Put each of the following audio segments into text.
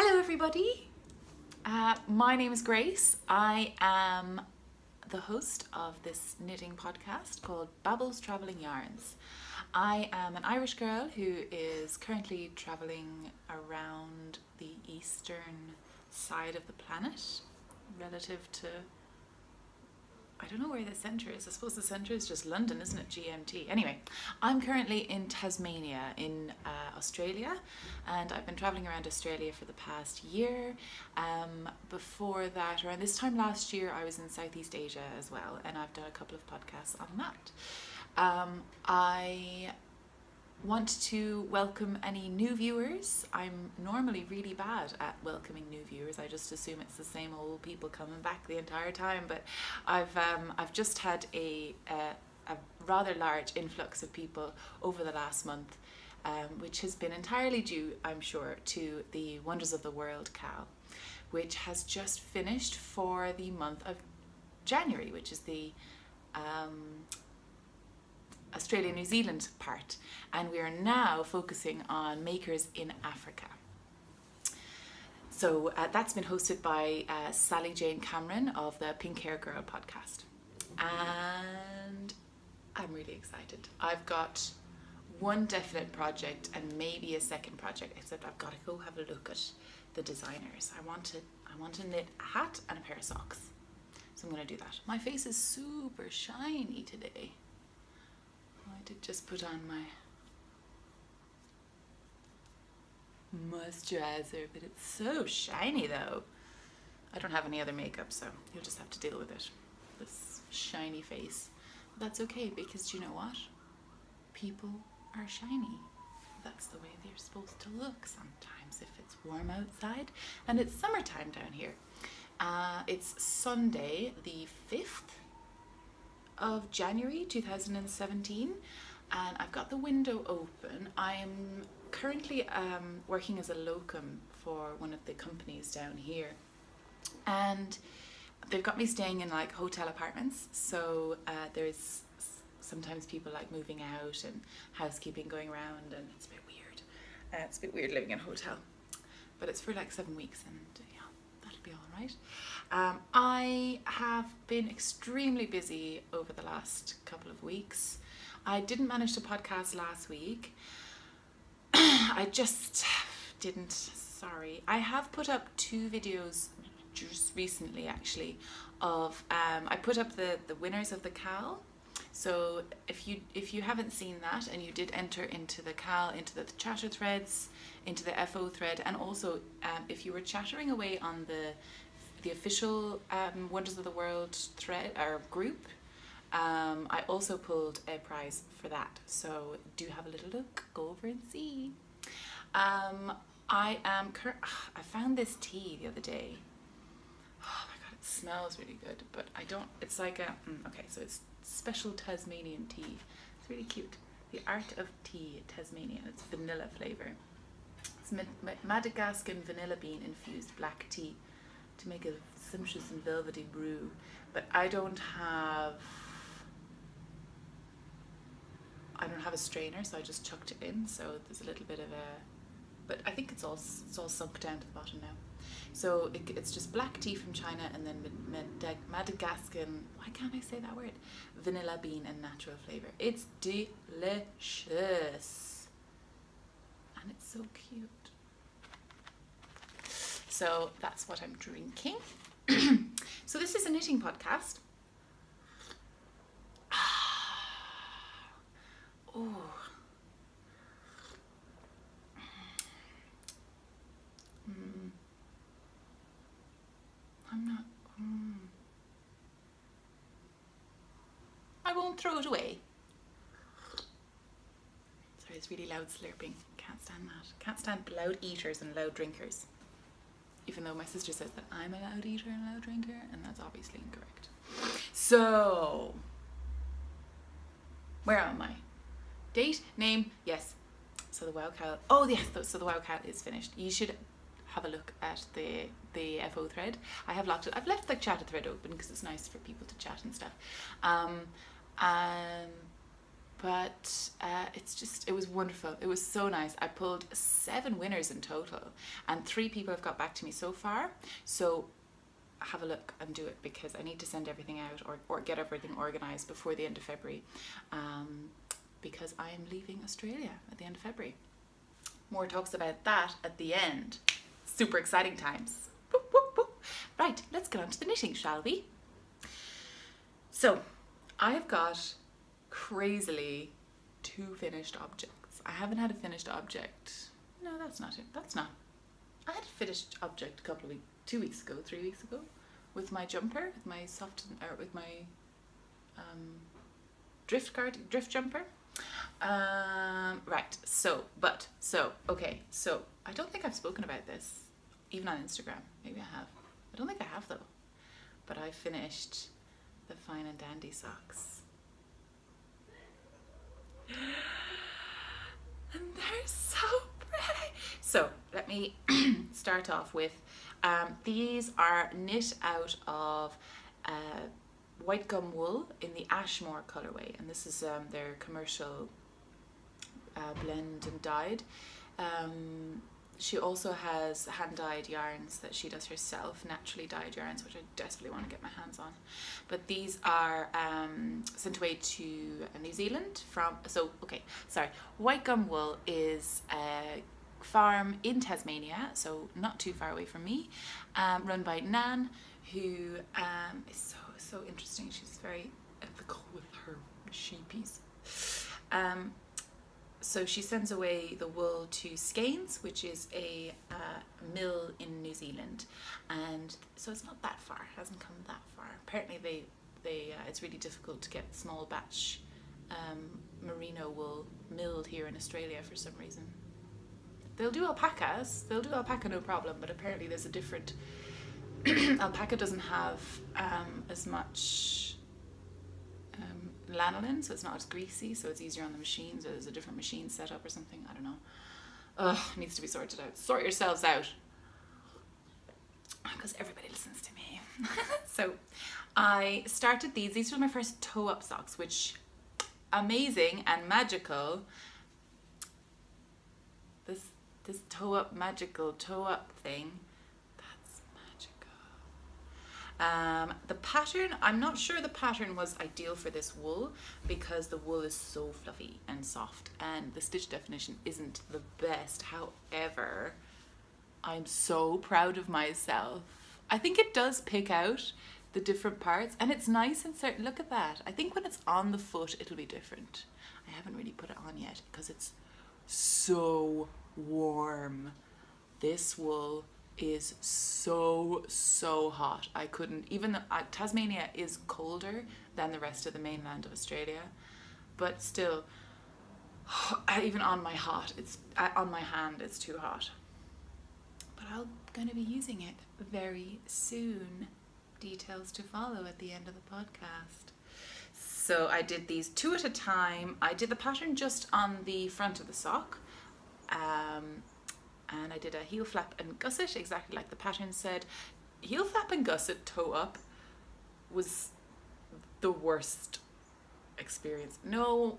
Hello everybody, my name is Grace. I am the host of this knitting podcast called Babbles Travelling Yarns. I am an Irish girl who is currently travelling around the eastern side of the planet relative to, I don't know where the centre is. I suppose the centre is just London, isn't it? GMT. Anyway, I'm currently in Tasmania in Australia, and I've been travelling around Australia for the past year. Before that, around this time last year, I was in Southeast Asia as well, and I've done a couple of podcasts on that. I want to welcome any new viewers. I'm normally really bad at welcoming new viewers. I just assume it's the same old people coming back the entire time, but I've just had a rather large influx of people over the last month, which has been entirely due, I'm sure, to the Wonders of the World Cowl, which has just finished for the month of January, which is the Australia-New Zealand part, and we are now focusing on makers in Africa. So that's been hosted by Sally Jane Cameron of the Pink Hair Girl podcast, and I'm really excited. I've got one definite project and maybe a second project, except I've got to go have a look at the designers. I want to knit a hat and a pair of socks, so I'm going to do that. My face is super shiny today. I did just put on my moisturizer, but it's so shiny though. I don't have any other makeup, so you'll just have to deal with it. This shiny face. But that's okay, because you know what? People are shiny. That's the way they're supposed to look sometimes if it's warm outside, and it's summertime down here. It's Sunday the 5th of January 2017, and I've got the window open. I'm currently working as a locum for one of the companies down here, and they've got me staying in like hotel apartments, so there's sometimes people like moving out and housekeeping going around, and it's a bit weird. It's a bit weird living in a hotel, but it's for like 7 weeks, and yeah, that'll be all right. I have been extremely busy over the last couple of weeks. I didn't manage to podcast last week. I just didn't, sorry. I have put up 2 videos just recently actually of, I put up the winners of the cowl. So if you haven't seen that and you did enter into the cowl, into the chatter threads, into the FO thread, and also if you were chattering away on the official Wonders of the World thread or group, I also pulled a prize for that, so do have a little look, go over and see. I found this tea the other day. Oh my god, it smells really good, but I don't, it's like a, okay, so it's special Tasmanian tea. It's really cute. The Art of Tea Tasmania. It's vanilla flavour. It's Madagascan vanilla bean infused black tea to make a sumptuous and velvety brew, but I don't have a strainer, so I just chucked it in, so there's a little bit of a, but I think it's all sunk down to the bottom now. So it's just black tea from China, and then Madagascan, why can't I say that word, vanilla bean and natural flavour. It's delicious and it's so cute. So that's what I'm drinking. So this is a knitting podcast. Oh. I'm not. I won't throw it away. Sorry, it's really loud slurping. Can't stand that. Can't stand loud eaters and loud drinkers. Even though my sister says that I'm a loud eater and loud drinker, and that's obviously incorrect. So, where am I? Date, name, yes. So the WoW Cowl, oh yes, so the WoW Cowl is finished. You should have a look at the FO thread. I have locked it. I've left the chatter thread open because it's nice for people to chat and stuff. but it was wonderful. It was so nice. I pulled 7 winners in total, and 3 people have got back to me so far. So have a look and do it, because I need to send everything out or get everything organized before the end of February, because I am leaving Australia at the end of February. More talks about that at the end. Super exciting times. Woo, woo, woo. Right, let's get on to the knitting, shall we? So I've got crazily 2 finished objects. I haven't had a finished object. No, that's not it. That's not. I had a finished object a couple of weeks, 2 weeks ago, 3 weeks ago, with my jumper, with my drift jumper. Right. Okay. So I don't think I've spoken about this, even on Instagram. Maybe I have. I don't think I have though. But I finished the Fine and Dandy socks. And they're so pretty. So let me start off with, these are knit out of white gum wool in the Ashmore colourway, and this is their commercial blend and dyed. She also has hand-dyed yarns that she does herself, naturally dyed yarns, which I desperately want to get my hands on. But these are sent away to New Zealand from, White Gum Wool is a farm in Tasmania, so not too far away from me, run by Nan, who is so interesting. She's very ethical with her sheepies. So she sends away the wool to Skeins, which is a mill in New Zealand, and so it's not that far. It hasn't come that far. Apparently, it's really difficult to get small batch merino wool milled here in Australia for some reason. They'll do alpacas. They'll do alpaca no problem, but apparently there's a different. Alpaca doesn't have as much lanolin, so it's not as greasy, so it's easier on the machines, or there's a different machine setup or something. I don't know. Ugh, needs to be sorted out. Sort yourselves out, because everybody listens to me. So I started these. These were my first toe-up socks, which amazing and magical. This magical toe-up thing. The pattern, I'm not sure the pattern was ideal for this wool, because the wool is so fluffy and soft, and the stitch definition isn't the best. However, I'm so proud of myself. I think it does pick out the different parts, and it's nice and certain. Look at that. I think when it's on the foot, it'll be different. I haven't really put it on yet because it's so warm. This wool is so hot. I couldn't, even though Tasmania is colder than the rest of the mainland of Australia, but still, even on my on my hand, it's too hot. But I'm going to be using it very soon. Details to follow at the end of the podcast. So I did these 2 at a time. I did the pattern just on the front of the sock. And I did a heel flap and gusset, exactly like the pattern said. Heel flap and gusset toe up was the worst experience. No,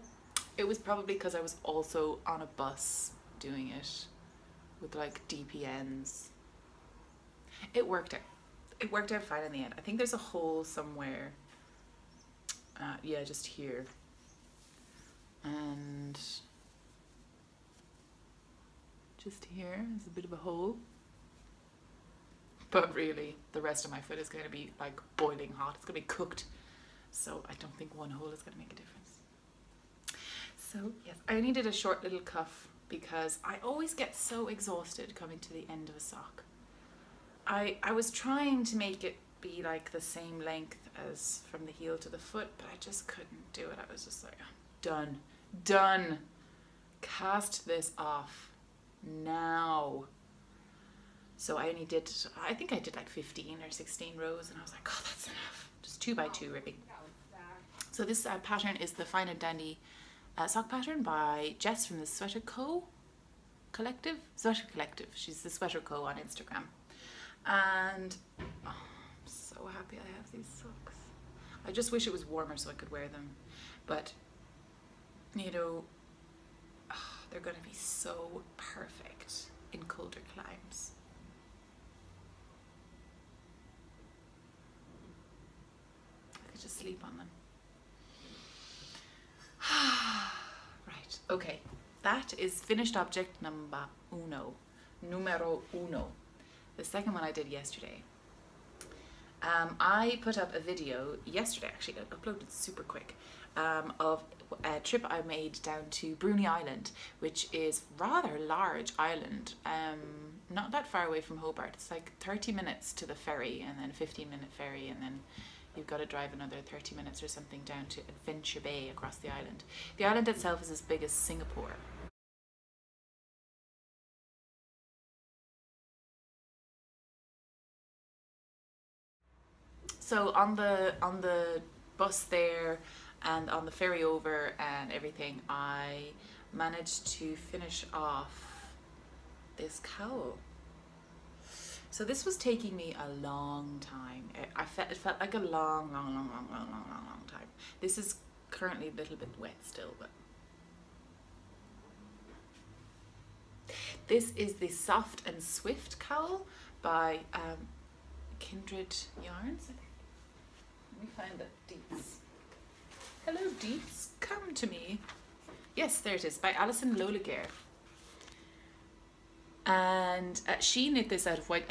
it was probably because I was also on a bus doing it with like DPNs. It worked out. It worked out fine in the end. I think there's a hole somewhere. Yeah, just here. And just here is a bit of a hole, but really the rest of my foot is going to be like boiling hot. It's going to be cooked, so I don't think one hole is going to make a difference. So yes, I only did a short little cuff because I always get so exhausted coming to the end of a sock. I was trying to make it be like the same length as from the heel to the foot, but I just couldn't do it. I was just like, done, cast this off now. So I think I did like 15 or 16 rows, and I was like, oh, that's enough. Just 2 by 2 ribbing. So this pattern is the Fine and Dandy sock pattern by Jess from the Sweater Collective. She's the Sweater Co on Instagram. And oh, I'm so happy I have these socks. I just wish it was warmer so I could wear them, but you know, they're going to be so perfect in colder climes. I could just sleep on them. Right, okay. That is finished object numero uno. The second one I did yesterday. I put up a video yesterday, actually, I uploaded super quick, of a trip I made down to Bruny Island, which is rather large island, not that far away from Hobart. It's like 30 minutes to the ferry, and then 15-minute ferry, and then you've got to drive another 30 minutes or something down to Adventure Bay across the island. The island itself is as big as Singapore. So on the bus there and on the ferry over and everything, I managed to finish off this cowl. So this was taking me a long time. It felt like a long time. This is currently a little bit wet still, but this is the Soft and Swift cowl by Kindred Yarns. Let me find the deets. Hello deets, come to me. Yes, there it is, by Alison Loliger. And she knit this out of white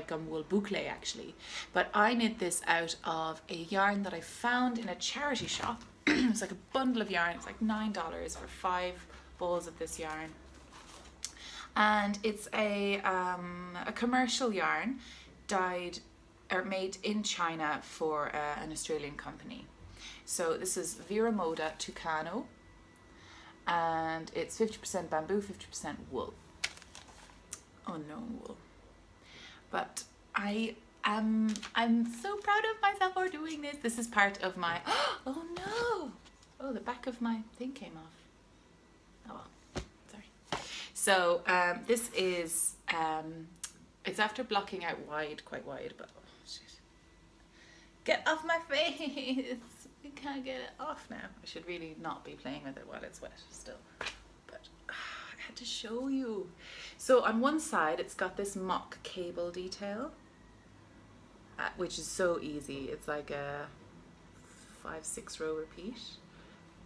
gum wool boucle actually, but I knit this out of a yarn that I found in a charity shop. It was like a bundle of yarn. It's like $9 for 5 balls of this yarn, and it's a commercial yarn dyed or made in China for an Australian company. So this is Vera Moda Tucano, and it's 50% bamboo, 50% wool. Unknown wool. But I'm so proud of myself for doing this. This is part of my, oh no! Oh, the back of my thing came off. Oh well, sorry. So this is, it's after blocking out wide, quite wide, but oh shit. Get off my face! You can't get it off now. I should really not be playing with it while it's wet still. But I had to show you. So on one side it's got this mock cable detail, which is so easy. It's like a 5-6 row repeat,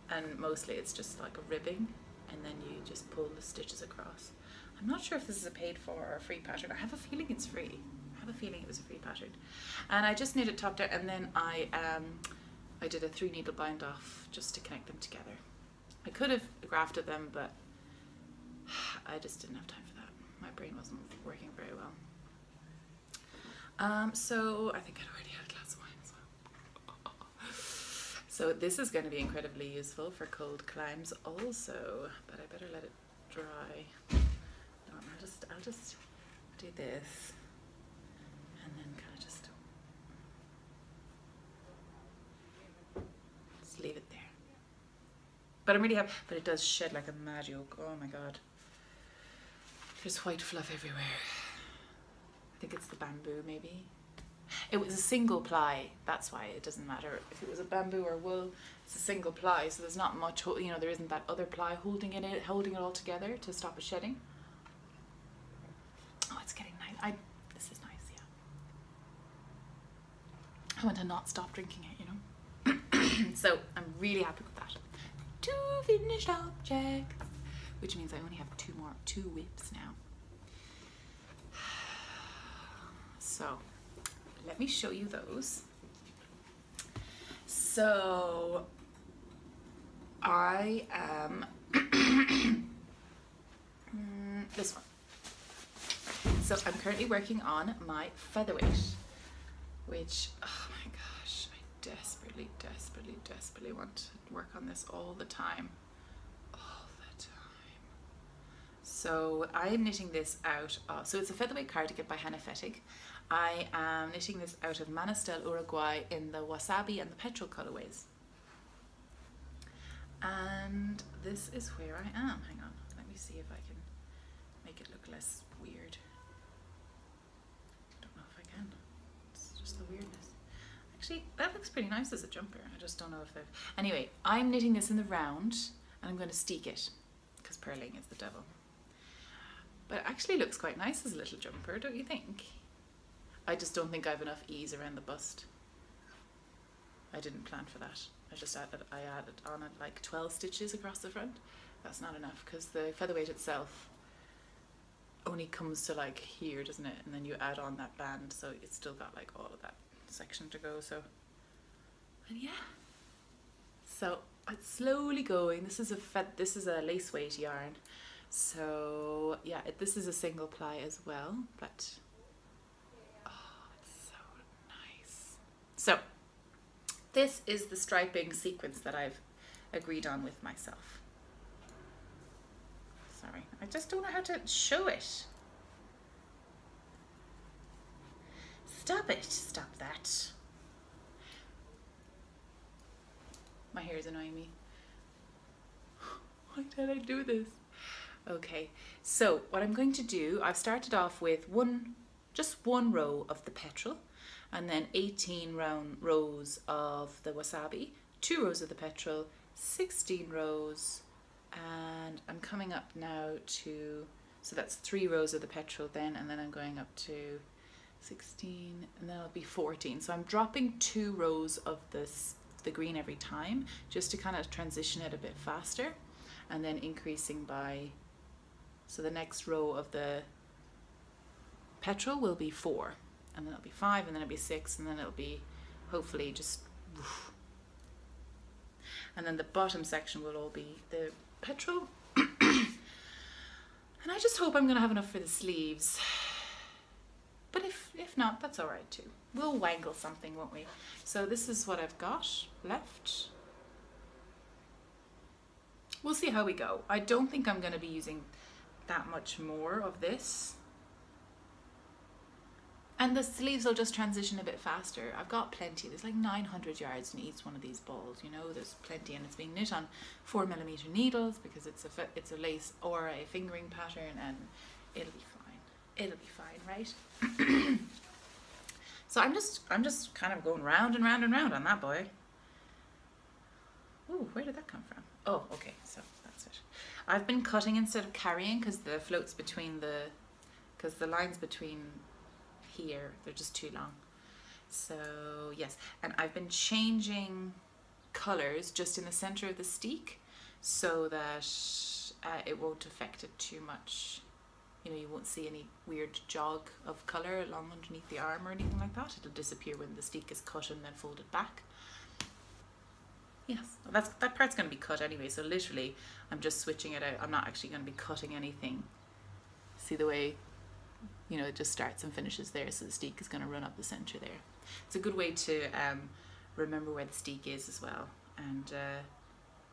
and mostly it's just like a ribbing, and then you just pull the stitches across. I'm not sure if this is a paid for or a free pattern. I have a feeling it's free. I have a feeling it was a free pattern. And I just knit it top down, and then I did a 3 needle bind off just to connect them together. I could have grafted them, but I just didn't have time for that. My brain wasn't working very well. So I think I'd already had a glass of wine as well. So this is going to be incredibly useful for cold climes also, but I better let it dry. No, I'll just do this, and then kind of just leave it there. But I'm really happy, but it does shed like a mad yolk. Oh my god. There's white fluff everywhere. I think it's the bamboo maybe. It was a single ply, that's why it doesn't matter. If it was a bamboo or wool, it's a single ply, so there's not much, you know, there isn't that other ply holding it all together to stop it shedding. Oh, it's getting nice. This is nice, yeah. I want to not stop drinking it, you know. So I'm really happy with that. 2 finished objects, which means I only have 2 whips now. So let me show you those. So I am this one. So I'm currently working on my featherweight, which, oh my gosh, I desperately want to work on this all the time. So I'm knitting this out of, so it's a featherweight cardigan by Hannah Fettig. I am knitting this out of Manastel Uruguay in the Wasabi and the Petrol colorways. And this is where I am. Hang on, let me see if I can make it look less weird. Don't know if I can. It's just the weirdness. Actually, that looks pretty nice as a jumper. I just don't know if they've... Anyway, I'm knitting this in the round, And I'm going to steek it because purling is the devil. But it actually looks quite nice as a little jumper, don't you think? I just don't think I have enough ease around the bust. I didn't plan for that. I added on it like 12 stitches across the front. That's not enough because the featherweight itself only comes to like here, doesn't it? And then you add on that band, so it's still got like all of that section to go. So, and yeah. So it's slowly going. This is a lace weight yarn. So yeah, this is a single ply as well, but oh, it's so nice. So this is the striping sequence that I've agreed on with myself. Sorry, I just don't know how to show it. Stop it, stop that. My hair is annoying me. Why did I do this? Okay, so what I'm going to do, I've started off with just one row of the petrol, and then 18 rows of the wasabi, 2 rows of the petrol, 16 rows, and I'm coming up now to, so that's 3 rows of the petrol then, and then I'm going up to 16, and then it'll be 14. So I'm dropping 2 rows of the green every time, just to kind of transition it a bit faster, and then increasing by, so the next row of the petrol will be 4, and then it'll be 5, and then it'll be 6, and then it'll be hopefully just woof. And then the bottom section will all be the petrol. And I just hope I'm gonna have enough for the sleeves, but if not, that's all right too. We'll wangle something, won't we? So this is what I've got left. We'll see how we go. I don't think I'm going to be using that much more of this. And the sleeves will just transition a bit faster. I've got plenty. There's like 900 yards in each one of these balls, you know, there's plenty, and it's being knit on 4mm needles because it's a lace or a fingering pattern, and it'll be fine. It'll be fine, right? So I'm just kind of going round and round and round on that boy. Ooh, where did that come from? Oh, okay, so that's it. I've been cutting instead of carrying because the floats between because the lines between here, they're just too long. So yes, and I've been changing colors just in the center of the steek so that it won't affect it too much. You know, you won't see any weird jog of color along underneath the arm or anything like that. It'll disappear when the steek is cut and then folded back. Yes, that part's going to be cut anyway, so literally I'm just switching it out. I'm not actually going to be cutting anything. See the way, you know, it just starts and finishes there, so the steek is going to run up the center there. It's a good way to remember where the steek is as well, and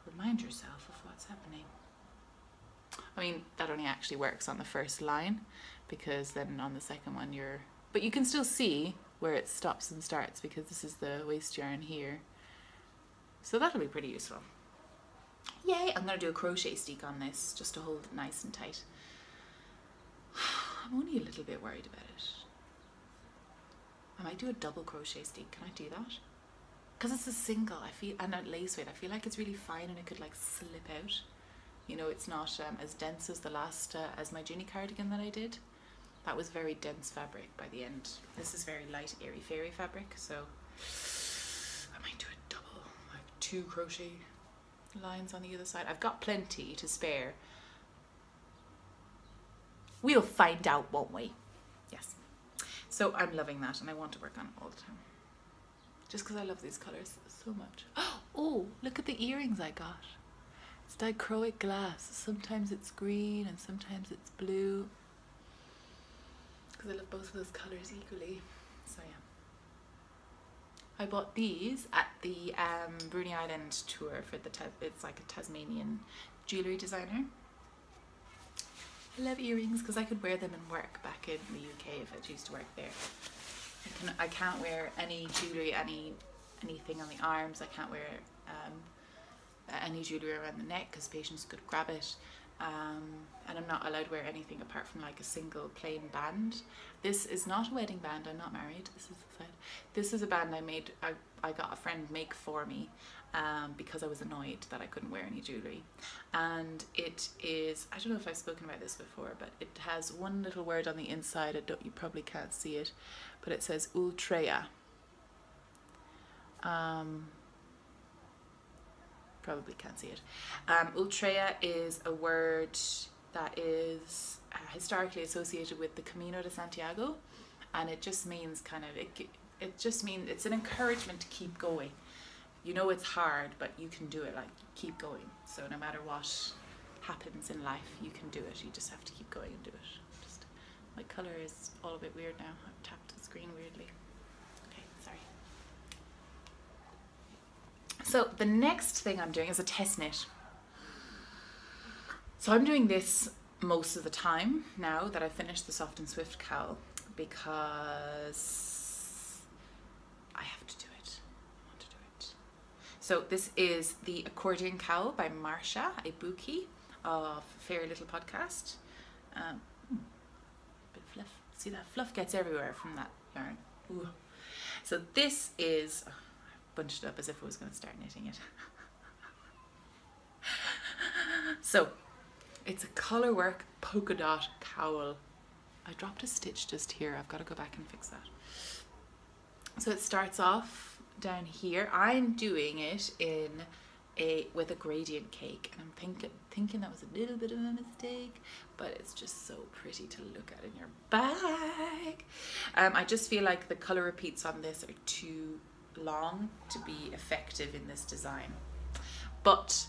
remind yourself of what's happening. I mean, that only actually works on the first line, because then on the second one but you can still see where it stops and starts because this is the waste yarn here. So that'll be pretty useful. Yay, I'm going to do a crochet steek on this just to hold it nice and tight. I'm only a little bit worried about it. I might do a double crochet steek. Can I do that? Because it's a single, and at lace weight, I feel like it's really fine and it could like slip out. You know, it's not as dense as the last, as my Ginny cardigan that I did. That was very dense fabric by the end. This is very light, airy fairy fabric, so I might do a double, like 2 crochet lines on the other side. I've got plenty to spare. We'll find out, won't we? Yes. So I'm loving that, and I want to work on it all the time. Just because I love these colours so much. Oh, look at the earrings I got. It's dichroic glass. Sometimes it's green and sometimes it's blue. Because I love both of those colours equally. So yeah. I bought these at the Bruny Island tour for it's like a Tasmanian jewellery designer. I love earrings because I could wear them in work back in the UK if I choose to work there. I can't wear any jewellery, anything on the arms. I can't wear any jewellery around the neck because patients could grab it, and I'm not allowed to wear anything apart from like a single plain band. This is not a wedding band, I'm not married. This is the side. This is a band I got a friend make for me, because I was annoyed that I couldn't wear any jewellery. And it is, I don't know if I've spoken about this before, but it has one little word on the inside. You probably can't see it, but it says Ultreya. Probably can't see it. Ultreya is a word that is historically associated with the Camino de Santiago, and it just means kind of, it just means it's an encouragement to keep going. You know it's hard, but you can do it, like keep going. So no matter what happens in life, you can do it. You just have to keep going and do it. Just, my colour is all a bit weird now. I've tapped the screen weirdly. Okay, sorry. So the next thing I'm doing is a test knit. So I'm doing this most of the time now that I've finished the Soft and Swift cowl, because I have to do it. I want to do it. So this is the Accordion Cowl by Marsha Ibuki of Fairy Little Podcast. Bit of fluff. See, that fluff gets everywhere from that yarn. Ooh. So this is, I bunched it up as if I was going to start knitting it. So it's a colour work polka dot cowl. I dropped a stitch just here. I've got to go back and fix that. So it starts off down here. I'm doing it with a gradient cake, and I'm thinking that was a little bit of a mistake, but it's just so pretty to look at in your bag. I just feel like the colour repeats on this are too long to be effective in this design, but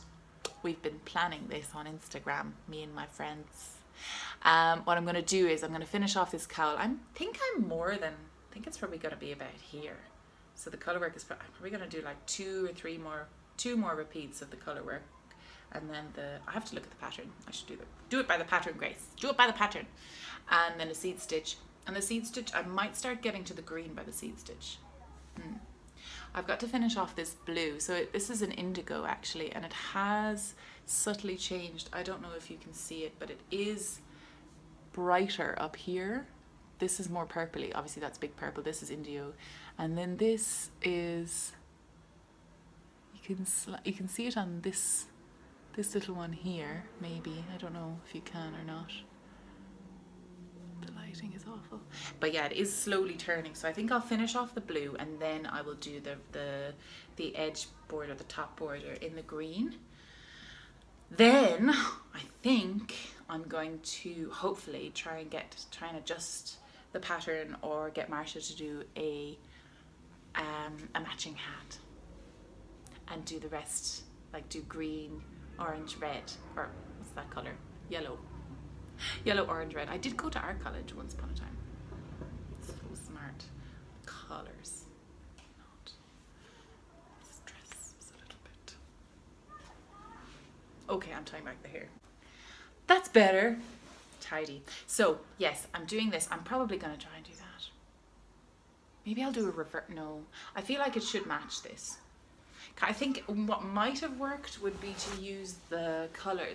we've been planning this on Instagram, me and my friends. What I'm going to do is I'm going to finish off this cowl. I think it's probably going to be about here. So the colour work is probably going to do like two more repeats of the colour work, and then I have to look at the pattern. I should do it by the pattern, Grace. Do it by the pattern, and then a seed stitch. And the seed stitch, I might start getting to the green by the seed stitch. I've got to finish off this blue. So this is an indigo actually, and it has subtly changed. I don't know if you can see it, but it is brighter up here. This is more purpley. Obviously that's big purple. This is indigo, and then this is, you can see it on this little one here. Maybe, I don't know if you can or not. The lighting is awful, but yeah, it is slowly turning. So I think I'll finish off the blue, and then I will do the edge border, the top border in the green. Then I think I'm going to hopefully try and adjust the pattern, or get Marsha to do a matching hat, and do the rest, like do green, orange, red, or what's that colour? Yellow, orange, red. I did go to art college once upon a time. So smart. Colours. Not. This dress is a little bit. Okay, I'm tying back the hair. That's better. Tidy. So yes, I'm doing this. I'm probably going to try and do that. Maybe I'll do a revert. No, I feel like it should match this. I think what might have worked would be to use the colour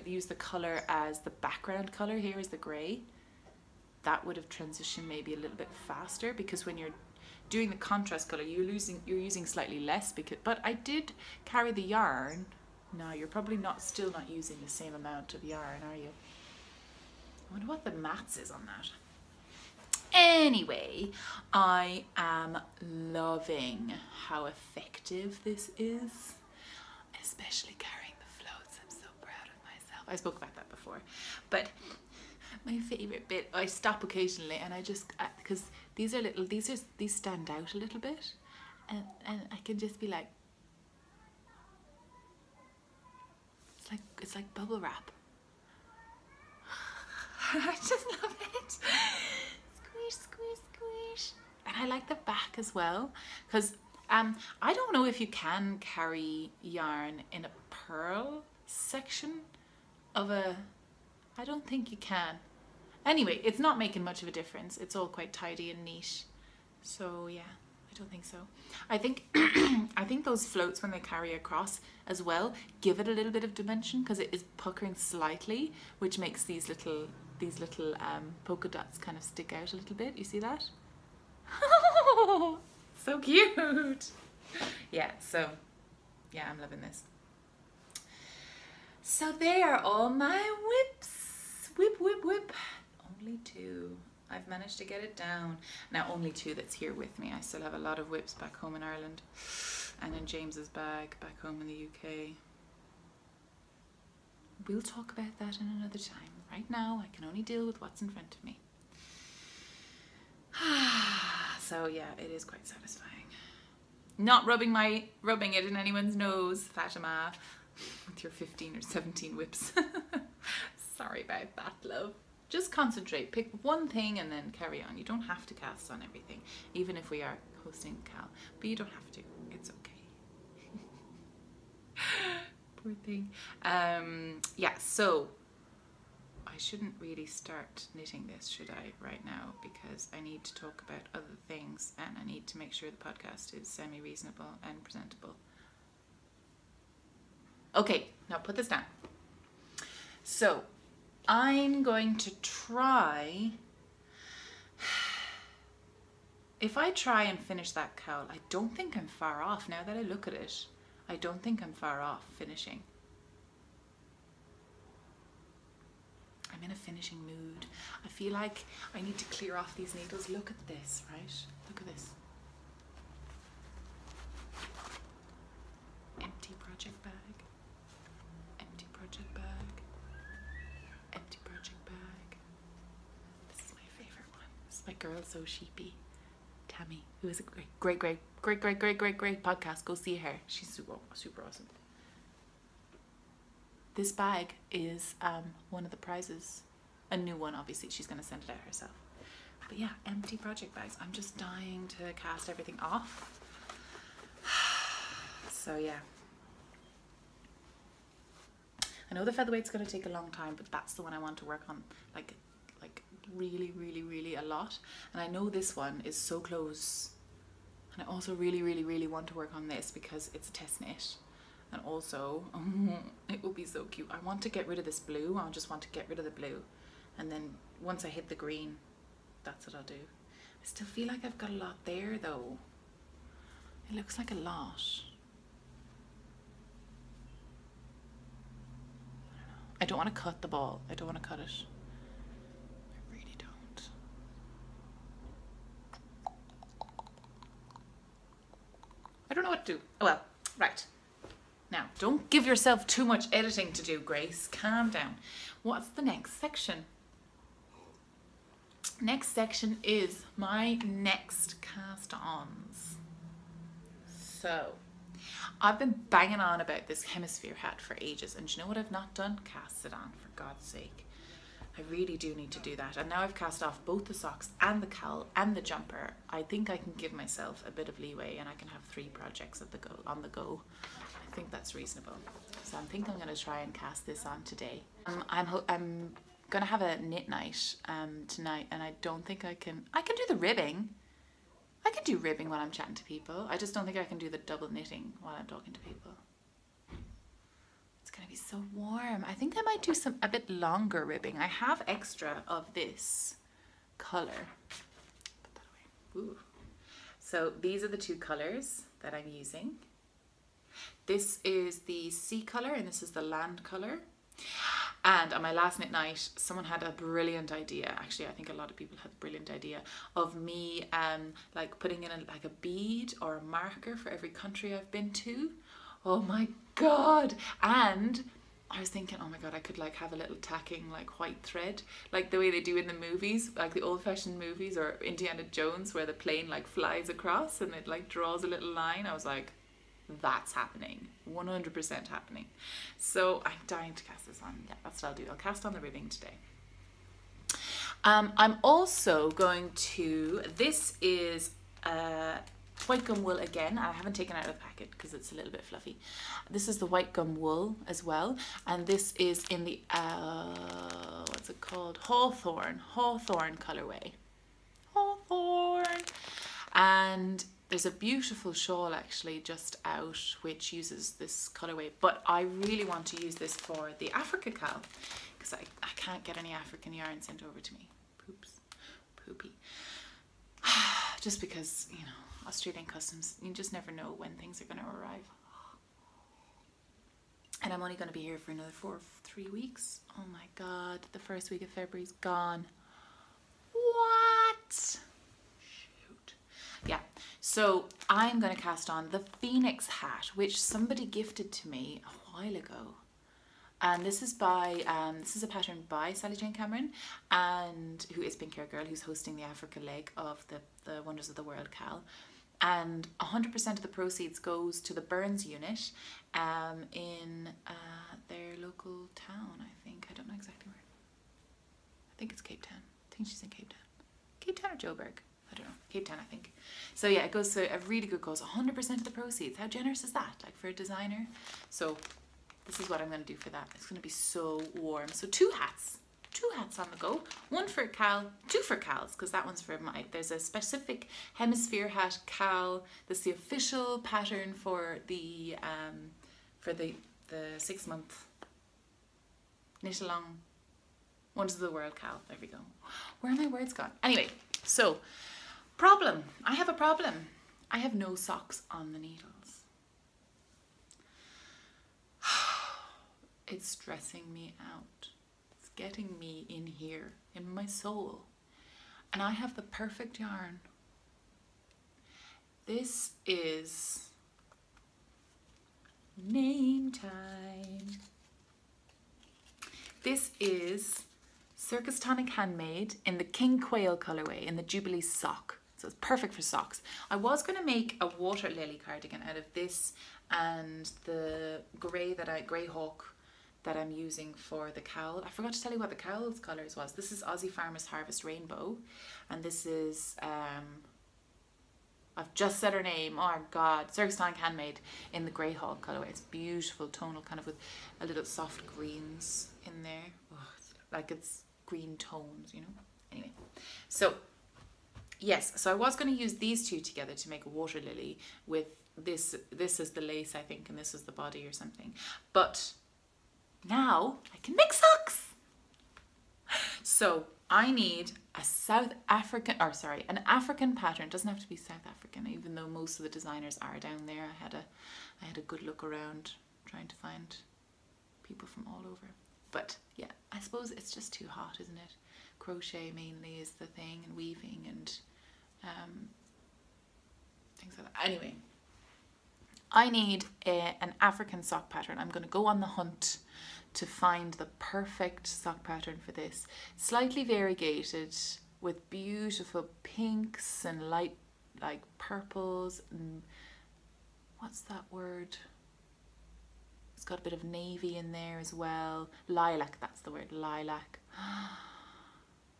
as the background colour. Here is the grey. That would have transitioned maybe a little bit faster, because when you're doing the contrast colour, you're using slightly less. But I did carry the yarn. No, you're probably still not using the same amount of yarn, are you? I wonder what the maths is on that. Anyway, I am loving how effective this is, especially carrying the floats. I'm so proud of myself. I spoke about that before, but my favorite bit, I stop occasionally and I just, because these stand out a little bit, and I can just be like, it's like bubble wrap. I just love it. Squish, squish, squish. And I like the back as well, because I don't know if you can carry yarn in a purl section of I don't think you can. Anyway, it's not making much of a difference. It's all quite tidy and neat. So yeah, I don't think so. I think I think those floats, when they carry across as well, give it a little bit of dimension, because it is puckering slightly, which makes these little polka dots kind of stick out a little bit. You see that? So cute. Yeah, so Yeah, I'm loving this. So they are all my whips. Whip, whip, whip. Only 2. I've managed to get it down. Now only 2 that's here with me. I still have a lot of whips back home in Ireland and in James's bag back home in the UK. We'll talk about that in another time. Right now, I can only deal with what's in front of me. So yeah, it is quite satisfying. Not rubbing it in anyone's nose, Fatima, with your 15 or 17 whips. Sorry about that, love. Just concentrate, pick one thing and then carry on. You don't have to cast on everything, even if we are hosting Cal, but you don't have to. It's okay. Poor thing. Yeah, so I shouldn't really start knitting this, should I, right now, because I need to talk about other things and I need to make sure the podcast is semi-reasonable and presentable. Okay, now put this down. So I'm going to try, if I try and finish that cowl, I don't think I'm far off. Now that I look at it, I don't think I'm far off finishing. I'm in a finishing mood. I feel like I need to clear off these needles. Look at this, right? Look at this. Empty project bag. Empty project bag. Empty project bag. This is my favorite one. This is my girl So Sheepy, Tammy, who is a great podcast. Go see her. She's super awesome. This bag is one of the prizes. A new one, obviously. She's going to send it out herself. But yeah, empty project bags. I'm just dying to cast everything off. So yeah. I know the featherweight's going to take a long time, but that's the one I want to work on like really a lot. And I know this one is so close. And I also really want to work on this because it's a test knit. And also, it will be so cute. I want to get rid of this blue. I just want to get rid of the blue. And then once I hit the green, that's what I'll do. I still feel like I've got a lot there though. It looks like a lot. I don't want to cut the ball. I don't want to cut it. I really don't. I don't know what to do. Oh well, right. Now, don't give yourself too much editing to do, Grace. Calm down. What's the next section? Next section is my next cast-ons. So, I've been banging on about this hemisphere hat for ages, and do you know what I've not done? Cast it on, for God's sake. I really do need to do that. And now I've cast off both the socks and the cowl and the jumper. I think I can give myself a bit of leeway and I can have 3 projects on the go. I think that's reasonable. So I think I'm going to try and cast this on today. I'm going to have a knit night tonight, and I don't think I can do the ribbing. I can do ribbing while I'm chatting to people. I just don't think I can do the double knitting while I'm talking to people. It's going to be so warm. I think I might do a bit longer ribbing. I have extra of this color. Put that away. Ooh. So these are the 2 colors that I'm using. This is the sea color and this is the land color. And on my last knit night, someone had a brilliant idea. Actually, I think a lot of people had a brilliant idea of me like putting in like a bead or a marker for every country I've been to. Oh my God. And I was thinking, oh my God, I could like have a little tacking like white thread, like the way they do in the movies, like the old-fashioned movies or Indiana Jones, where the plane like flies across and it like draws a little line. I was like, that's happening, 100% happening. So I'm dying to cast this on. Yeah, that's what I'll do. I'll cast on the ribbing today. I'm also going to, this is white gum wool again. I haven't taken it out of the packet because it's a little bit fluffy. This is the white gum wool as well, and this is in the what's it called, Hawthorn colorway. Hawthorn. And there's a beautiful shawl actually just out which uses this colorway, but I really want to use this for the Africa cowl because I can't get any African yarn sent over to me. Poopy. Just because, you know, Australian customs, you just never know when things are going to arrive. And I'm only going to be here for another 3 weeks. Oh my God, the first week of February's gone. What? Shoot. Yeah, so I'm going to cast on the Phoenix hat, which somebody gifted to me a while ago. And this is by, this is a pattern by Sally Jane Cameron, and who is Pink Hair Girl, who's hosting the Africa leg of the Wonders of the World Cowl. And 100% of the proceeds goes to the Burns unit in their local town, I think. I don't know exactly where. I think it's Cape Town. I think she's in Cape Town. Cape Town or Joburg? I don't know. Cape Town, I think. So yeah, it goes to a really good cause. 100% of the proceeds. How generous is that? Like for a designer? So this is what I'm going to do for that. It's going to be so warm. So 2 hats. 2 hats on the go. 1 for a cowl, 2 for cowls, because that one's for my, there's a specific hemisphere hat cowl. That's the official pattern for the 6-month knit along Wonders of the World cowl. There we go. Where are my words gone? Anyway, so problem. I have a problem. I have no socks on the needles. It's stressing me out. It's getting me in here, in my soul. And I have the perfect yarn. This is name time. This is Circus Tonic Handmade in the King Quail colorway in the Jubilee sock. So it's perfect for socks. I was going to make a water lily cardigan out of this and the grey hawk that I'm using for the cowl. I forgot to tell you what the cowl's colours was. This is Ozifarmer's Harvest Rainbow, and this is I've just said her name, oh my God, Circus Tonic Handmade in the grey hawk colourway. It's beautiful, tonal, kind of with a little soft greens in there. Oh, like it's green tones, you know. Anyway, so yes, so I was going to use these 2 together to make a water lily with this is the lace, I think, and this is the body or something. But now I can make socks. So I need a an African pattern. It doesn't have to be South African, even though most of the designers are down there. I had a good look around trying to find people from all over. But yeah, I suppose it's just too hot, isn't it? Crochet mainly is the thing, and weaving and things like that. Anyway, I need an African sock pattern. I'm going to go on the hunt to find the perfect sock pattern for this. Slightly variegated with beautiful pinks and light like purples and what's that word? It's got a bit of navy in there as well. Lilac, that's the word, lilac.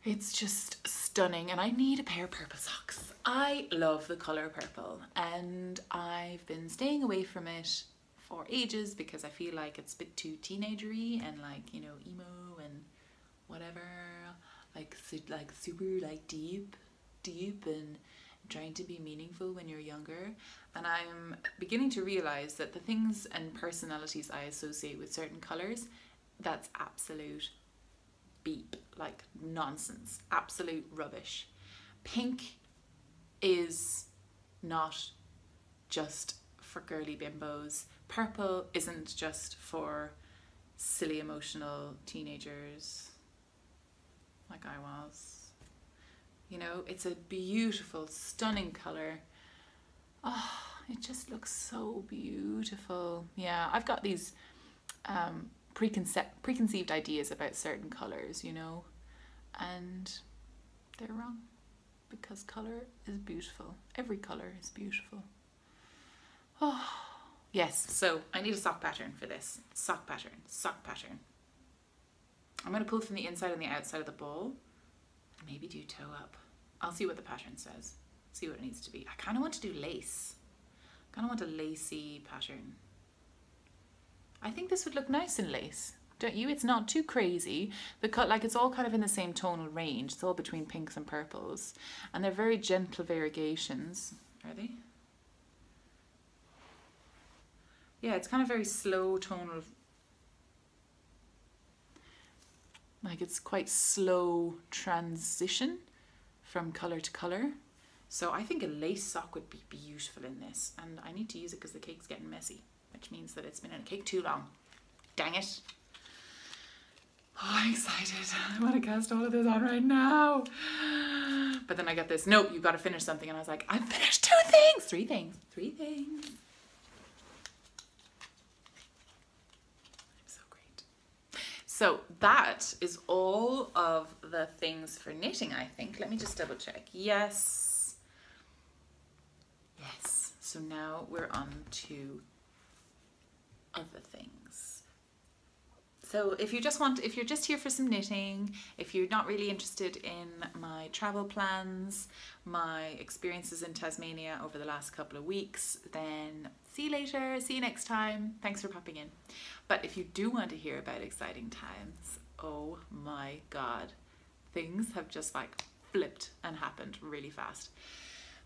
It's just stunning, and I need a pair of purple socks. I love the colour purple, and I've been staying away from it for ages because I feel like it's a bit too teenagery and like, you know, emo and whatever, like super like deep and trying to be meaningful when you're younger. And I'm beginning to realise that the things and personalities I associate with certain colours, that's absolute beep, like nonsense, absolute rubbish. Pink is not just for girly bimbos. Purple isn't just for silly emotional teenagers like I was. You know, it's a beautiful, stunning colour. Oh, it just looks so beautiful. Yeah, I've got these preconceived ideas about certain colours, you know, and they're wrong, because colour is beautiful. Every colour is beautiful. Oh, yes, so I need a sock pattern for this. Sock pattern. I'm going to pull from the inside and the outside of the ball. Maybe do toe up. I'll see what the pattern says. See what it needs to be. I kind of want to do lace. I kind of want a lacy pattern. I think this would look nice in lace, don't you? It's not too crazy. The cut, like, it's all kind of in the same tonal range. It's all between pinks and purples, and they're very gentle variegations. Are they? Yeah, it's kind of very slow tonal. Like, it's quite slow transition from colour to colour. So I think a lace sock would be beautiful in this, and I need to use it because the cake's getting messy, which means that it's been in a cake too long. Dang it. Oh, I'm excited. I want to cast all of this on right now. But then I got this, nope, you've got to finish something. And I was like, I've finished 2 things. 3 things. 3 things. I'm so great. So that is all of the things for knitting, I think. Let me just double check. Yes. Yes. So now we're on to other things. So if you're just here for some knitting, if you're not really interested in my travel plans, my experiences in Tasmania over the last couple of weeks, then see you later, see you next time. Thanks for popping in. But if you do want to hear about exciting times, oh my God, things have just like flipped and happened really fast.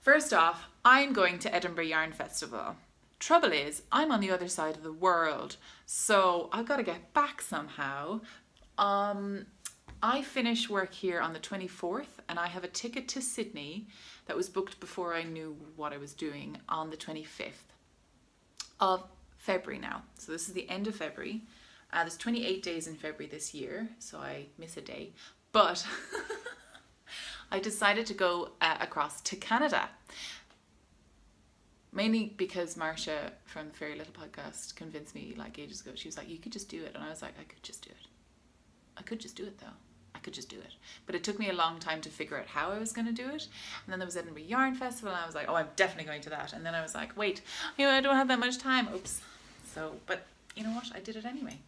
First off, I'm going to Edinburgh Yarn Festival. Trouble is, I'm on the other side of the world, so I've got to get back somehow. I finish work here on the 24th, and I have a ticket to Sydney that was booked before I knew what I was doing on the 25th of February now. So this is the end of February. There's 28 days in February this year, so I miss a day. But I decided to go across to Canada. Mainly because Marcia from the Fairy Little podcast convinced me like ages ago. She was like, you could just do it. And I was like, I could just do it. I could just do it though. I could just do it. But it took me a long time to figure out how I was going to do it. And then there was Edinburgh Yarn Festival and I was like, oh, I'm definitely going to that. And then I was like, wait, you know, I don't have that much time. Oops. So, but you know what? I did it anyway.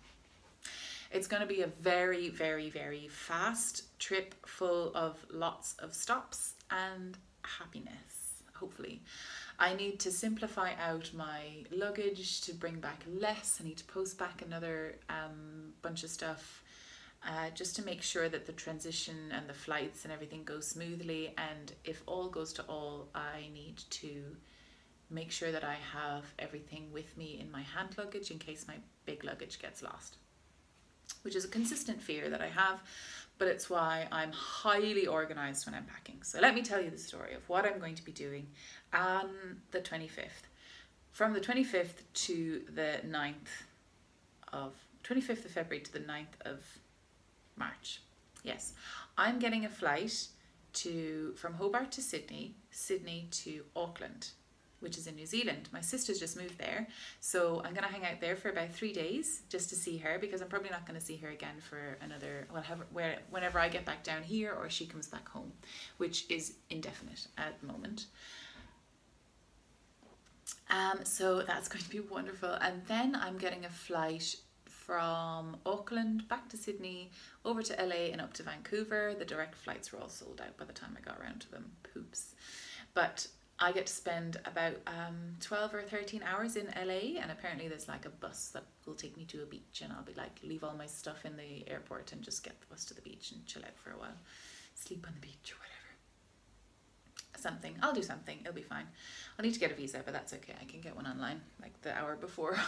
It's going to be a very, very, very fast trip full of lots of stops and happiness, hopefully. I need to simplify out my luggage to bring back less. I need to post back another bunch of stuff just to make sure that the transition and the flights and everything goes smoothly. And if all goes to all, I need to make sure that I have everything with me in my hand luggage in case my big luggage gets lost, which is a consistent fear that I have. But it's why I'm highly organized when I'm packing. So let me tell you the story of what I'm going to be doing on the 25th. From the 25th to the 25th of February to the 9th of March. Yes, I'm getting a flight from Hobart to Sydney, Sydney to Auckland, which is in New Zealand. My sister's just moved there, so I'm going to hang out there for about 3 days just to see her, because I'm probably not going to see her again for another, whenever I get back down here or she comes back home, which is indefinite at the moment. So that's going to be wonderful. And then I'm getting a flight from Auckland back to Sydney, over to LA and up to Vancouver. The direct flights were all sold out by the time I got around to them. Poops. But I get to spend about 12 or 13 hours in LA, and apparently there's like a bus that will take me to a beach, and I'll be like, leave all my stuff in the airport and just get the bus to the beach and chill out for a while, sleep on the beach or whatever. Something, I'll do something, it'll be fine. I'll need to get a visa, but that's okay, I can get one online like the hour before.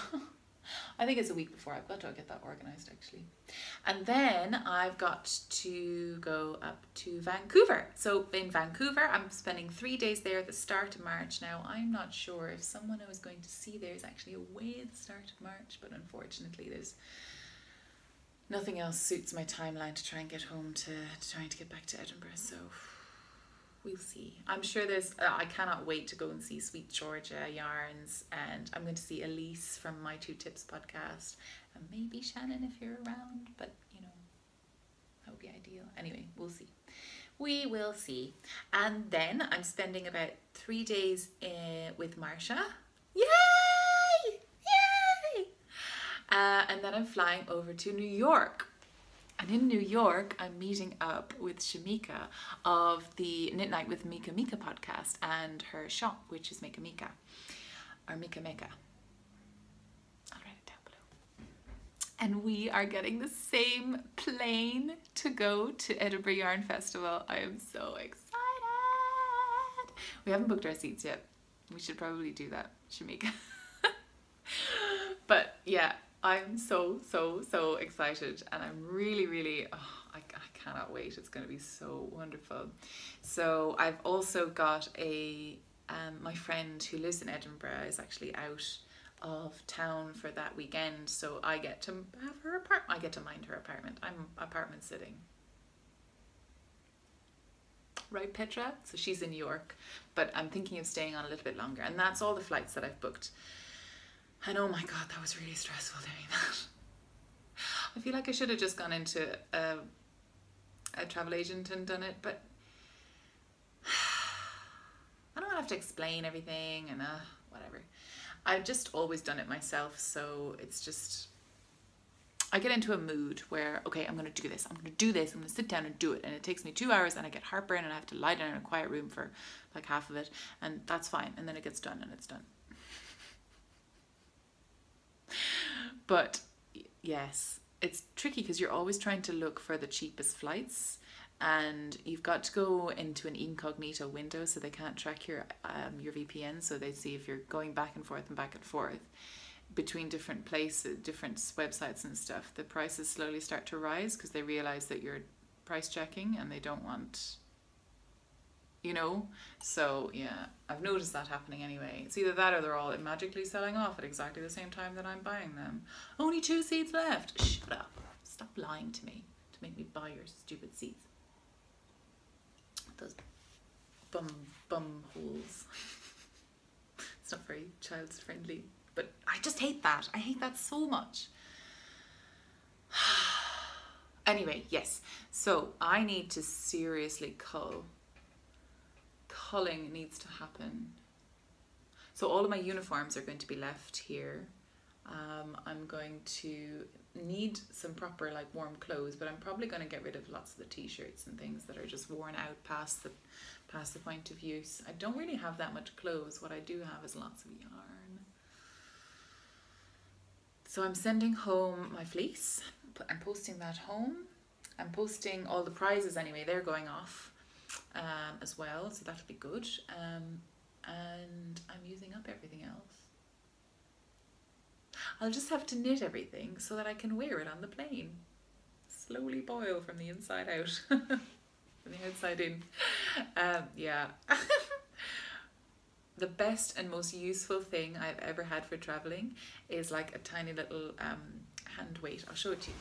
I think it's a week before. I've got to get that organized actually. And then I've got to go up to Vancouver. So in Vancouver, I'm spending 3 days there at the start of March. Now, I'm not sure if someone I was going to see there is actually away at the start of March, but unfortunately there's nothing else suits my timeline to try and get home to trying to get back to Edinburgh. So we'll see. I'm sure there's, I cannot wait to go and see Sweet Georgia Yarns, and I'm going to see Elise from My Two Tips podcast, and maybe Shannon if you're around, but you know, that would be ideal. Anyway, we'll see. We will see. And then I'm spending about 3 days with Marcia. Yay! Yay! And then I'm flying over to New York. And in New York, I'm meeting up with Shamika of the Knit Night with Mika Mika podcast and her shop, which is Mika Mika, or Mika Mika. I'll write it down below. And we are getting the same plane to go to Edinburgh Yarn Festival. I am so excited. We haven't booked our seats yet. We should probably do that, Shamika. But yeah. I'm so excited, and I'm really, I cannot wait. It's going to be so wonderful. So I've also got my friend who lives in Edinburgh is actually out of town for that weekend, so I get to have her apartment. I get to mind her apartment. I'm apartment sitting. Right, Petra? So she's in New York, but I'm thinking of staying on a little bit longer, and that's all the flights that I've booked. And oh my god, that was really stressful doing that. I feel like I should have just gone into a travel agent and done it, but I don't want to have to explain everything and whatever. I've just always done it myself, so it's just, I get into a mood where, okay, I'm going to do this, I'm going to do this, I'm going to sit down and do it, and it takes me 2 hours and I get heartburn and I have to lie down in a quiet room for like half of it, and that's fine, and then it gets done and it's done. But yes, it's tricky because you're always trying to look for the cheapest flights, and you've got to go into an incognito window so they can't track your VPN, so they see if you're going back and forth between different places, different websites and stuff. The prices slowly start to rise because they realize that you're price checking and they don't want, you know. So yeah, I've noticed that happening anyway. It's either that or they're all magically selling off at exactly the same time that I'm buying them. Only 2 seats left. Shut up. Stop lying to me to make me buy your stupid seats. Those bum holes. It's not very child friendly, but I just hate that. I hate that so much. Anyway, yes. So I need to seriously cull. Culling needs to happen. So all of my uniforms are going to be left here. I'm going to need some proper like warm clothes, but I'm probably going to get rid of lots of the t-shirts and things that are just worn out past the point of use. I don't really have that much clothes. What I do have is lots of yarn. So I'm sending home my fleece. I'm posting that home. I'm posting all the prizes anyway. They're going off as well, so that'll be good. And I'm using up everything else. I'll just have to knit everything so that I can wear it on the plane. Slowly boil from the inside out, from the outside in. Yeah. The best and most useful thing I've ever had for traveling is like a tiny little hand weight. I'll show it to you.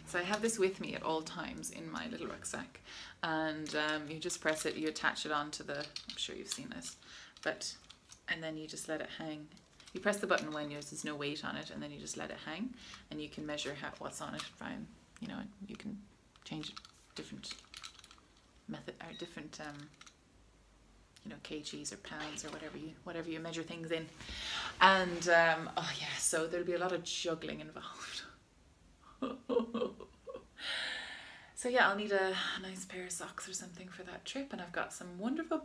So I have this with me at all times in my little rucksack, and you just press it, you attach it onto the, I'm sure you've seen this, but, and then you just let it hang. You press the button when there's no weight on it, and then you just let it hang, and you can measure what's on it. Fine, you know, you can change different method or different, you know, kgs or pounds or whatever you measure things in. And oh yeah, so there'll be a lot of juggling involved. So yeah, I'll need a nice pair of socks or something for that trip, and I've got some wonderful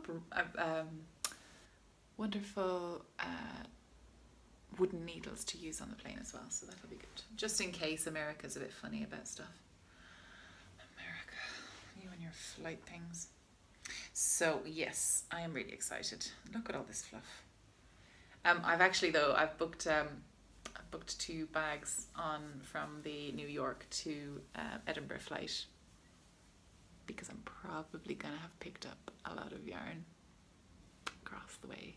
wooden needles to use on the plane as well, so that'll be good, just in case America's a bit funny about stuff. America, you and your flight things. So yes, I am really excited. Look at all this fluff. I've booked 2 bags on from the New York to Edinburgh flight, because I'm probably gonna have picked up a lot of yarn across the way.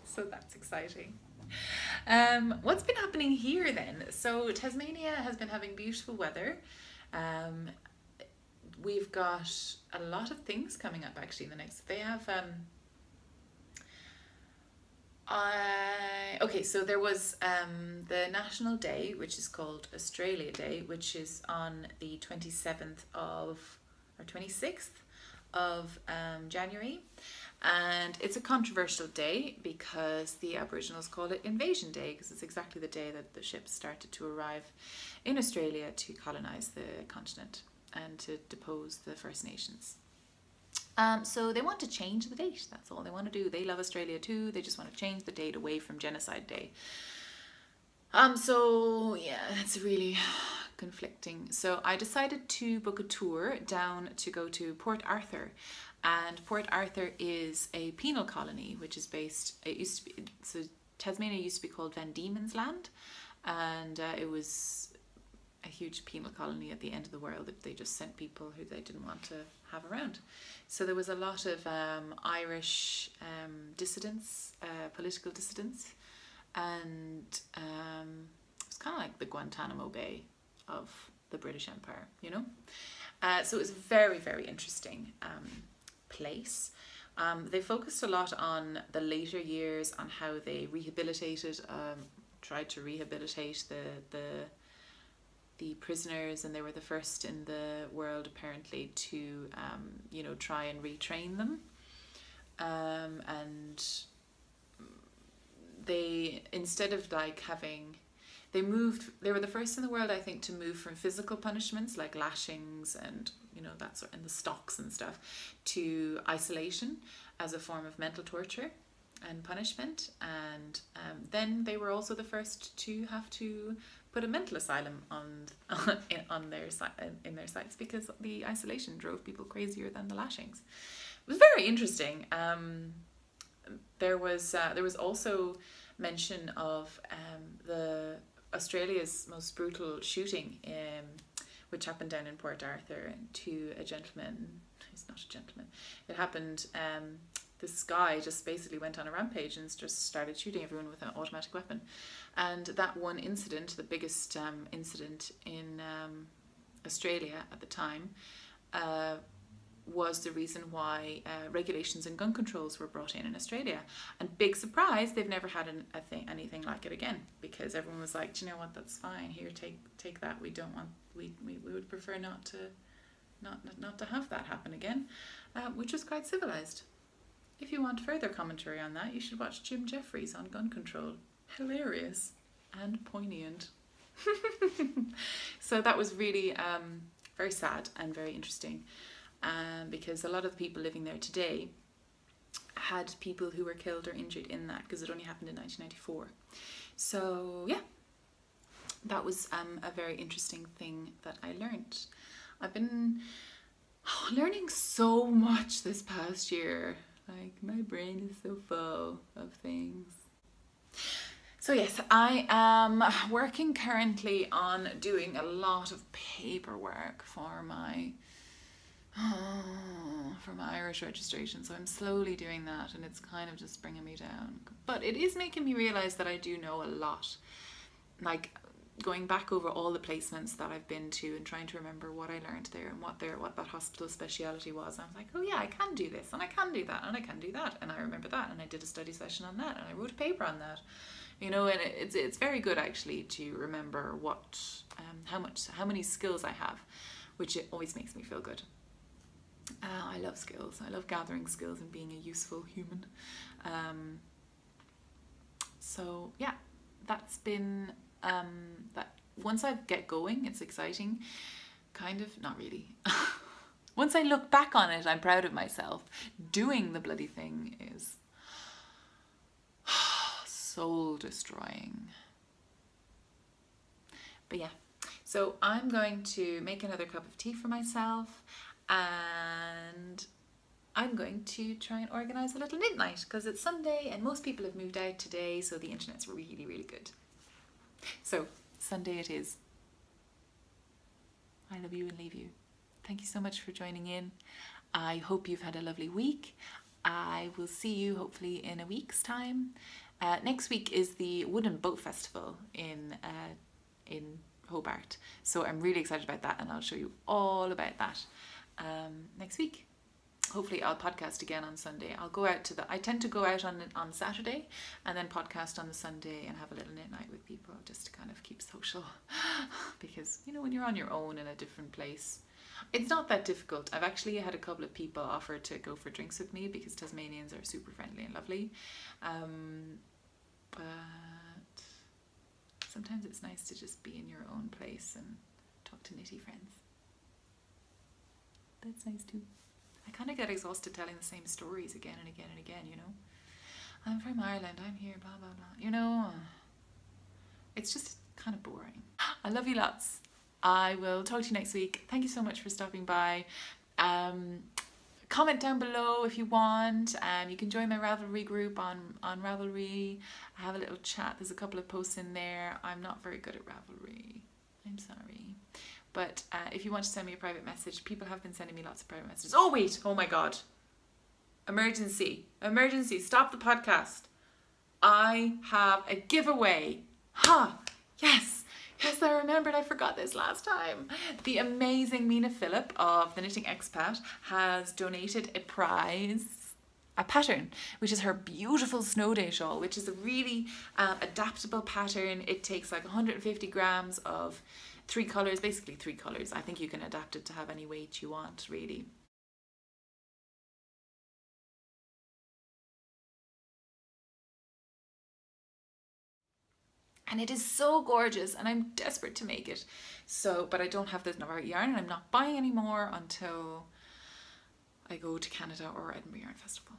So that's exciting. What's been happening here then? So Tasmania has been having beautiful weather. We've got a lot of things coming up actually in the next, they have okay, so there was the National Day, which is called Australia Day, which is on the 26th of January, and it's a controversial day because the Aboriginals call it Invasion Day, because it's exactly the day that the ships started to arrive in Australia to colonize the continent and to depose the First Nations. So they want to change the date. That's all they want to do. They love Australia too. They just want to change the date away from Genocide Day. So yeah, it's really conflicting. So I decided to book a tour down to go to Port Arthur, and Port Arthur is a penal colony, which is based, it used to be, so Tasmania used to be called Van Diemen's Land, and it was a huge penal colony at the end of the world that they just sent people who they didn't want to have around. So there was a lot of Irish dissidents, political dissidents, and it was kind of like the Guantanamo Bay of the British Empire, you know. So it was a very, very interesting place. They focused a lot on the later years, on how they rehabilitated, tried to rehabilitate the prisoners, and they were the first in the world apparently to you know, try and retrain them. And they, instead of like having, they were the first in the world, I think, to move from physical punishments like lashings and, you know, that sort, and the stocks and stuff, to isolation as a form of mental torture and punishment. And then they were also the first to have to put a mental asylum on their sites, because the isolation drove people crazier than the lashings. It was very interesting. There was also mention of the Australia's most brutal shooting, which happened down in Port Arthur to a gentleman. He's not a gentleman. It happened. This guy just basically went on a rampage and just started shooting everyone with an automatic weapon. And that one incident, the biggest incident in Australia at the time, was the reason why regulations and gun controls were brought in Australia. And big surprise, they've never had anything like it again, because everyone was like, do you know what, that's fine, here, take that. We don't want, we would prefer not to have that happen again, which was quite civilized. If you want further commentary on that, you should watch Jim Jeffries on gun control. Hilarious and poignant. So that was really very sad and very interesting, because a lot of the people living there today had people who were killed or injured in that, because it only happened in 1994. So yeah, that was a very interesting thing that I learned. I've been learning so much this past year. Like, my brain is so full of things. So yes, I am working currently on doing a lot of paperwork for my Irish registration. So I'm slowly doing that, and it's kind of just bringing me down. But it is making me realize that I do know a lot. Like, going back over all the placements that I've been to and trying to remember what I learned there and what that hospital speciality was. I was like, oh yeah, I can do this, and I can do that, and I can do that, and I remember that, and I did a study session on that, and I wrote a paper on that. You know, and it's very good actually to remember what how many skills I have, which it always makes me feel good. I love skills. I love gathering skills and being a useful human. So yeah, that's been that. Once I get going, it's exciting. Kind of, not really. Once I look back on it, I'm proud of myself. Doing the bloody thing is soul destroying. But yeah, so I'm going to make another cup of tea for myself, and I'm going to try and organise a little knit night, because it's Sunday and most people have moved out today, so the internet's really, really good. So Sunday it is. I love you and leave you. Thank you so much for joining in. I hope you've had a lovely week. I will see you hopefully in a week's time. Next week is the Wooden Boat Festival in Hobart, so I'm really excited about that, and I'll show you all about that next week. Hopefully I'll podcast again on Sunday. I tend to go out on Saturday and then podcast on the Sunday and have a little knit night with people, just to kind of keep social. Because, you know, when you're on your own in a different place, it's not that difficult. I've actually had a couple of people offer to go for drinks with me, because Tasmanians are super friendly and lovely. But sometimes it's nice to just be in your own place and talk to knitty friends. That's nice too. I kind of get exhausted telling the same stories again and again and again, you know. I'm from Ireland, I'm here, blah, blah, blah. You know, it's just kind of boring. I love you lots. I will talk to you next week. Thank you so much for stopping by. Comment down below if you want. You can join my Ravelry group on Ravelry. I have a little chat. There's a couple of posts in there. I'm not very good at Ravelry. I'm sorry. But if you want to send me a private message, people have been sending me lots of private messages. Oh wait, oh my god. Emergency, stop the podcast. I have a giveaway. Yes, I remembered, I forgot this last time. The amazing Mina Phillip of The Knitting Expat has donated a pattern, which is her beautiful snow day shawl, which is a really adaptable pattern. It takes like 150 grams of 3 colours, basically 3 colours. I think you can adapt it to have any weight you want, really. And it is so gorgeous, and I'm desperate to make it. So, but I don't have this Navarre yarn, and I'm not buying any more until I go to Canada or Edinburgh Yarn Festival.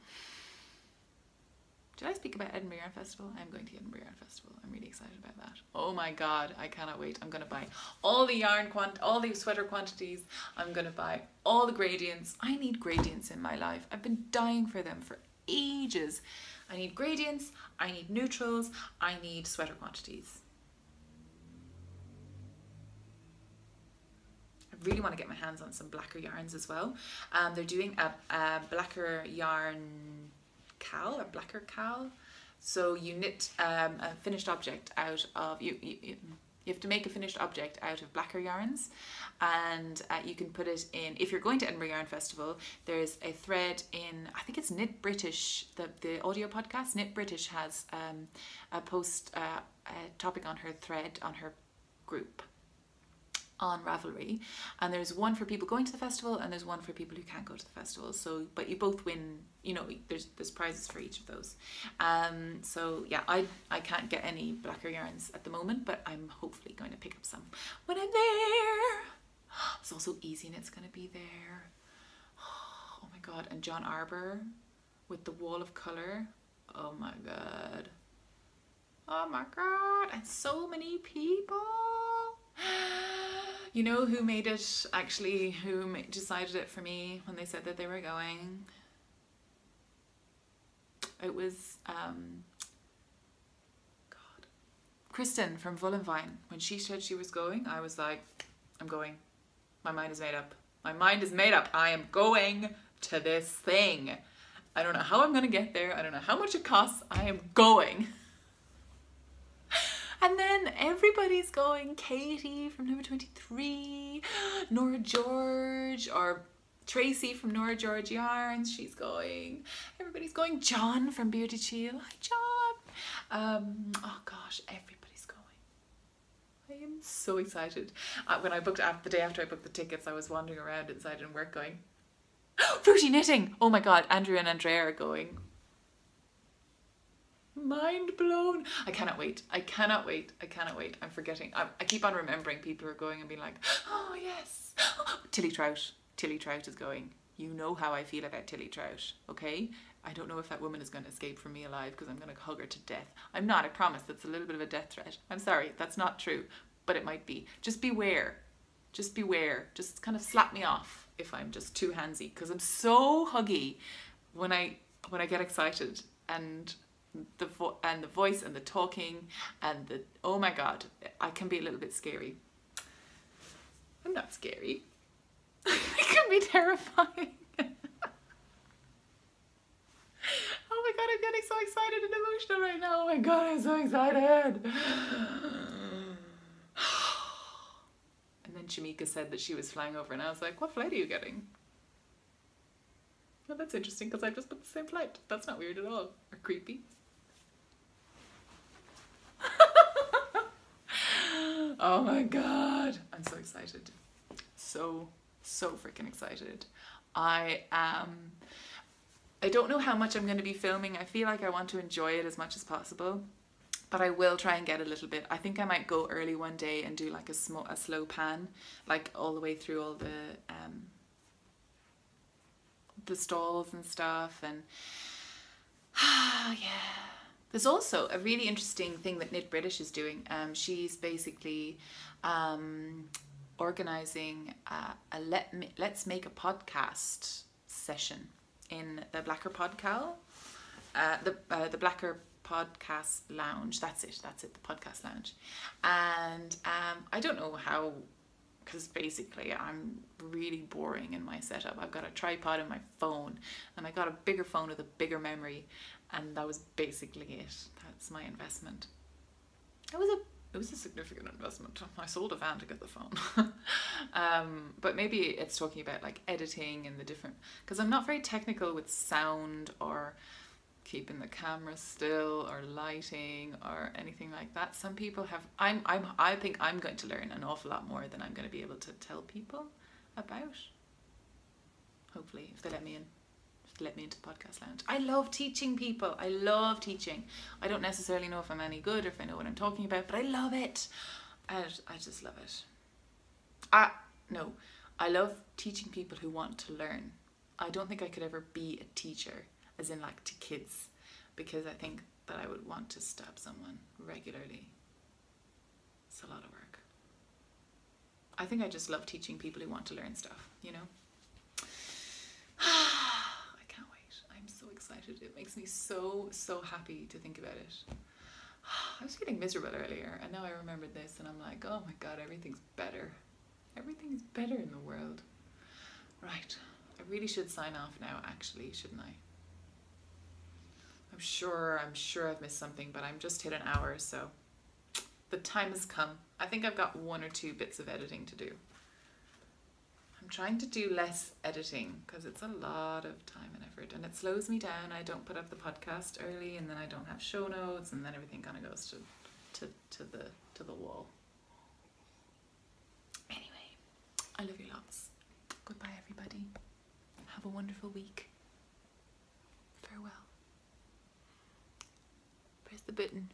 Did I speak about Edinburgh Yarn Festival? I'm going to Edinburgh Yarn Festival. I'm really excited about that. Oh my god, I cannot wait. I'm going to buy all the yarn all the sweater quantities. I'm going to buy all the gradients. I need gradients in my life. I've been dying for them for ages. I need gradients, I need neutrals, I need sweater quantities. I really want to get my hands on some blacker yarns as well. They're doing a blacker yarn cowl, a blacker cowl. So you knit a finished object out of, you have to make a finished object out of blacker yarns, and you can put it in, if you're going to Edinburgh Yarn Festival, there's a thread in, I think it's Knit British, the audio podcast. Knit British has a post, a topic on her thread, on her group on Ravelry, and there's one for people going to the festival and there's one for people who can't go to the festival. So, but you both win, you know, there's prizes for each of those. So yeah, I can't get any blacker yarns at the moment, but I'm hopefully going to pick up some when I'm there. It's also Easy Knit's going to be there. Oh my god, and John Arbor with the Wall of Colour. Oh my god. Oh my god, and so many people. You know who made it, actually, who decided it for me when they said that they were going? It was, God, Kristen from Vullenvine. When she said she was going, I was like, I'm going. My mind is made up. My mind is made up. I am going to this thing. I don't know how I'm going to get there. I don't know how much it costs. I am going. And then everybody's going. Katie from number 23, Nora George, or Tracy from Nora George Yarns, she's going. Everybody's going. John from Bearded Shield. Hi, John. Oh gosh, everybody's going. I am so excited. When I booked, the day after I booked the tickets, I was wandering around inside and work going, Fruity Knitting! Oh my god, Andrew and Andrea are going. Mind blown. I cannot wait. I cannot wait. I cannot wait. I'm forgetting. I keep on remembering people who are going and being like, oh yes. Tilly Trout. Tilly Trout is going. You know how I feel about Tilly Trout, okay? I don't know if that woman is going to escape from me alive because I'm going to hug her to death. I'm not, I promise. That's a little bit of a death threat. I'm sorry. That's not true. But it might be. Just beware. Just beware. Just kind of slap me off if I'm just too handsy, because I'm so huggy when I get excited, and the voice and the talking and the, oh my god, I can be a little bit scary. I'm not scary. It can be terrifying. Oh my god, I'm getting so excited and emotional right now. Oh my god, I'm so excited. And then Shamika said that she was flying over, and I was like, what flight are you getting? Well, that's interesting because I just booked the same flight. That's not weird at all, or creepy. Oh my god, I'm so excited. So freaking excited. I don't know how much I'm going to be filming. I feel like I want to enjoy it as much as possible, but I will try and get a little bit. I think I might go early one day and do like a slow pan, like all the way through all the stalls and stuff, and yeah. There's also a really interesting thing that Knit British is doing. She's basically organising a let's make a podcast session in the Blacker Pod Cowl, the Blacker Podcast Lounge. That's it, the podcast lounge. And I don't know because basically I'm really boring in my setup. I've got a tripod in my phone, and I got a bigger phone with a bigger memory, and that was basically it. That's my investment. It was a significant investment. I sold a van to get the phone. But maybe it's talking about like editing and the different, because I'm not very technical with sound or keeping the camera still or lighting or anything like that. Some people have, I think I'm going to learn an awful lot more than I'm going to be able to tell people about. Hopefully, if they let me in. Let me into the podcast lounge. I love teaching people. I love teaching. I don't necessarily know if I'm any good or if I know what I'm talking about, but I love it. I just love it. I love teaching people who want to learn. I don't think I could ever be a teacher, as in like to kids, because I think that I would want to stab someone regularly. It's a lot of work. I think I just love teaching people who want to learn stuff, you know? I'm so excited. It makes me so happy to think about it. I was feeling miserable earlier, and now I remembered this, and I'm like, oh my god, everything's better. Everything's better in the world. Right, I really should sign off now, actually, shouldn't I? I'm sure I've missed something, but I'm just hit an hour, so the time has come. I think I've got 1 or 2 bits of editing to do. I'm trying to do less editing because it's a lot of time and effort, and it slows me down. I don't put up the podcast early, and then I don't have show notes, and then everything kind of goes to the wall. Anyway, I love you lots. Goodbye, everybody. Have a wonderful week. Farewell. Press the button.